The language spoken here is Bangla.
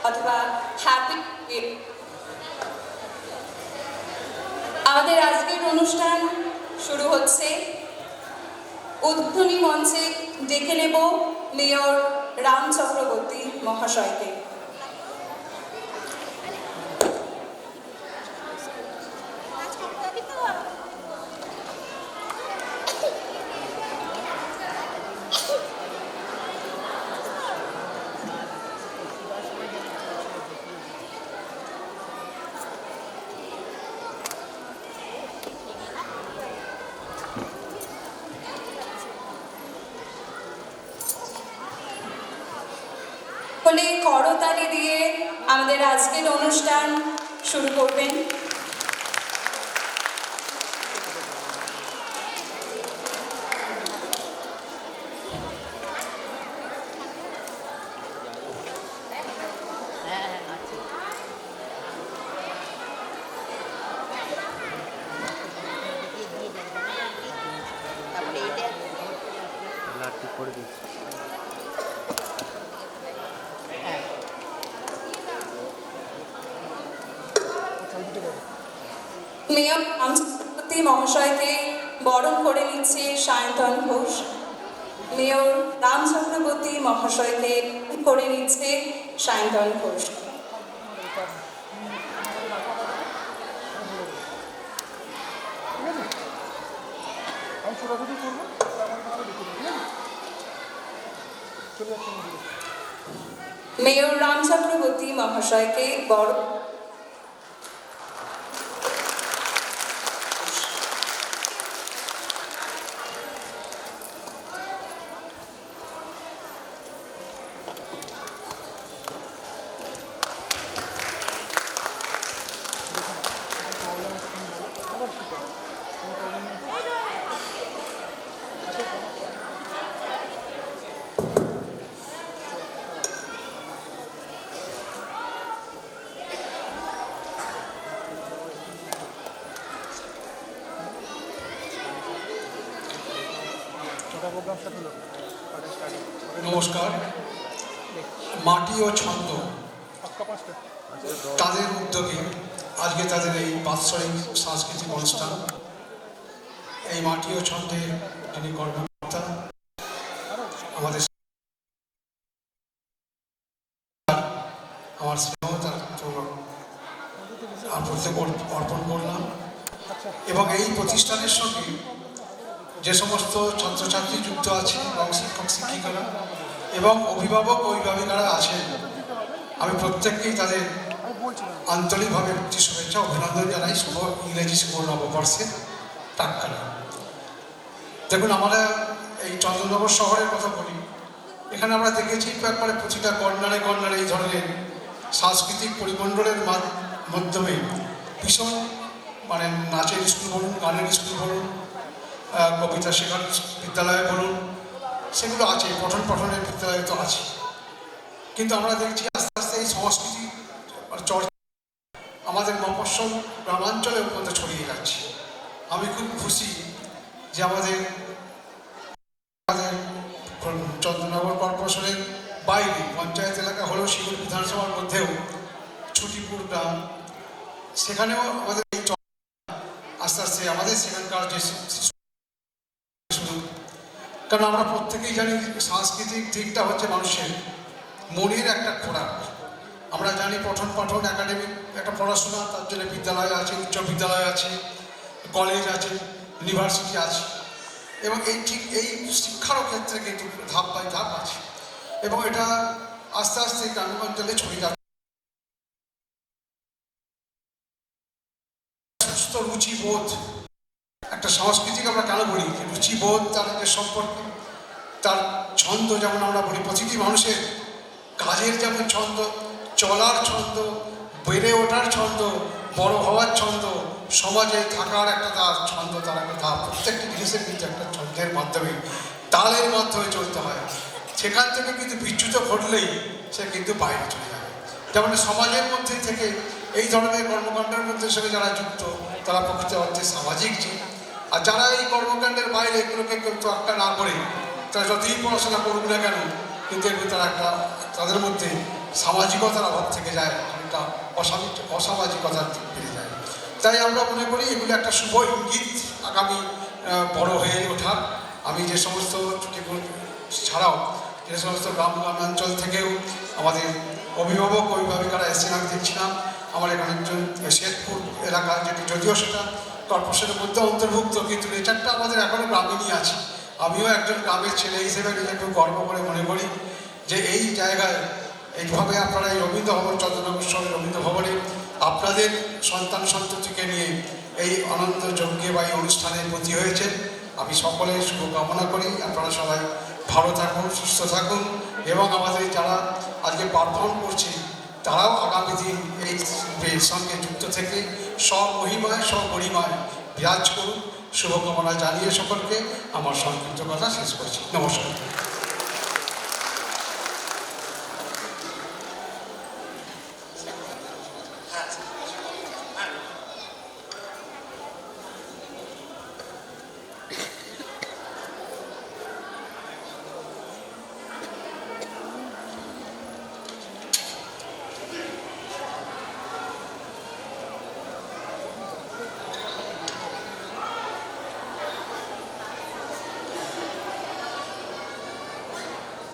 অথবা হ্যাপি। আমাদের আজকের অনুষ্ঠান শুরু হচ্ছে। উদ্বোধনী মঞ্চে ডেকে নেব মেয়র রাম চক্রবর্তী মহাশয়কে। ফলে করতালি দিয়ে আমাদের আজকের অনুষ্ঠান শুরু করবেন। মেয়র রাম চক্রবর্তী মহাশয়কে বরণ করে নিচ্ছে সায়ন্তন ঘোষ। মেয়র রাম চক্রবর্তী মহাশয়কে করে নিচ্ছে সায়ন্তন ঘোষ। মেয়র রাম চক্রবর্তী মহাশয়কে বরণ নমস্কার। মাটি ও ছন্দ তাদের উদ্যোগে আজকে তাদের এই বাৎসরিক সাংস্কৃতিক অনুষ্ঠান। এই মাটি ও ছন্দের যিনি কর্মকর্তা আমাদের আমার স্নেহ তার অর্পণ করলাম। এবং এই প্রতিষ্ঠানের সঙ্গে যে সমস্ত ছাত্রছাত্রী যুক্ত আছে এবং শিক্ষক শিক্ষিকারা এবং অভিভাবক অভিভাবিকারা আছেন, আমি প্রত্যেককেই তাদের আন্তরিকভাবে শুভেচ্ছা অভিনন্দন জানাই শুভ ইংরেজি শুভ নববর্ষের প্রাক্কালে। দেখুন, আমরা এই চন্দ্রনগর শহরের কথা বলি, এখানে আমরা দেখেছি একবারে প্রতিটা কর্নারে কর্নারে এই ধরনের সাংস্কৃতিক পরিমণ্ডলের মাধ্যমে ভীষণ নাচের স্কুল বলুন, গানের স্কুল বলুন, কবিতা শেখার বিদ্যালয় বলুন, সেগুলো আছে, পঠন পাঠনের বিদ্যালয় তো আছে। কিন্তু আমরা দেখছি আস্তে আস্তে এই সংস্কৃতি চর্চা আমাদের মফস্বল গ্রামাঞ্চলের মধ্যে ছড়িয়ে যাচ্ছে। আমি খুব খুশি যে আমাদের চন্দ্রনগর কর্পোরেশনের বাইরে পঞ্চায়েত এলাকা হলেও শিবুর বিধানসভার মধ্যেও ছুটিপুর গ্রাম, সেখানেও আমাদের এই আস্তে আস্তে আমাদের সেখানকার যে কারণ আমরা প্রত্যেকেই জানি সাংস্কৃতিক দিকটা হচ্ছে মানুষের মনের একটা খোরাক। আমরা জানি পঠন পাঠন একাডেমিক একটা পড়াশোনা, তার জন্য বিদ্যালয় আছে, উচ্চ বিদ্যালয় আছে, কলেজ আছে, ইউনিভার্সিটি আছে, এবং এই ঠিক এই শিক্ষারও ক্ষেত্রে কিন্তু ধাপ বাই ধাপ আছে এবং এটা আস্তে আস্তে গ্রামাঞ্চলে ছড়িয়ে যাচ্ছে। সুস্থ রুচিবোধ একটা সংস্কৃতিক আমরা কেন বলি রুচিবোধ, তার যে সম্পর্ক, তার ছন্দ, যেমন আমরা বলি প্রতিটি মানুষের কাজের যেমন ছন্দ, চলার ছন্দ, বেড়ে ওঠার ছন্দ, বড় হওয়ার ছন্দ, সমাজে থাকার একটা তার ছন্দ, তার একটা ধাপ, প্রত্যেকটি জিনিসের কিন্তু একটা ছন্দের মাধ্যমে তালের মাধ্যমে চলতে হয়। সেখান থেকে কিন্তু বিচ্যুত ঘটলেই সে কিন্তু বাইরে চলে যাবে। যেমন সমাজের মধ্যে থেকে এই ধরনের কর্মকাণ্ডের মধ্যে সঙ্গে যারা যুক্ত তারা প্রকৃত অর্থে সামাজিক জীব, আর যারা এই কর্মকাণ্ডের বাইরে এগুলোকে কেউ তোয়াক্কা না করে তারা যতই পড়াশোনা করুক না কেন, কিন্তু এগুলো তারা একটা তাদের মধ্যে সামাজিকতার অভাব থেকে যায়, অনেকটা অসামাজিকতা বেড়ে যায়। তাই আমরা মনে করি এগুলো একটা শুভ ইঙ্গিত আগামী বড় হয়ে ওঠার। আমি যে সমস্ত ছাড়াও যে সমস্ত গ্রামাঞ্চল থেকেও আমাদের অভিভাবিকারা এসেছেন আমি দেখছিলাম। আমার এখানে একজন শেরপুর এলাকার, যেটি যদিও সেটা কর্পোরেশনের মধ্যে অন্তর্ভুক্ত, কিন্তু নেচারটা আমাদের এখনও গ্রামীণই আছে। আমিও একজন গ্রামের ছেলে হিসেবে নিজেকে গর্ব করে মনে করি যে এই জায়গায় এইভাবে আপনারা এই রবীন্দ্র ভবন, চন্দ্রনগর শহরের রবীন্দ্র ভবনে আপনাদের সন্তান সন্ততিকে নিয়ে এই আনন্দ যজ্ঞে বা এই অনুষ্ঠানে ব্রতী হয়েছেন। আমি সকলের শুভকামনা করি। আপনারা সবাই ভালো থাকুন, সুস্থ থাকুন, এবং আমাদের যারা আজকে পারফর্ম করছে তারাও আগামী দিন এই সঙ্গে যুক্ত থেকে স্বমহিমায় স্বগরিমায় বিরাজ করুন। শুভকামনা জানিয়ে সকলকে আমার সংক্ষিপ্ত কথা শেষ করছি। নমস্কার।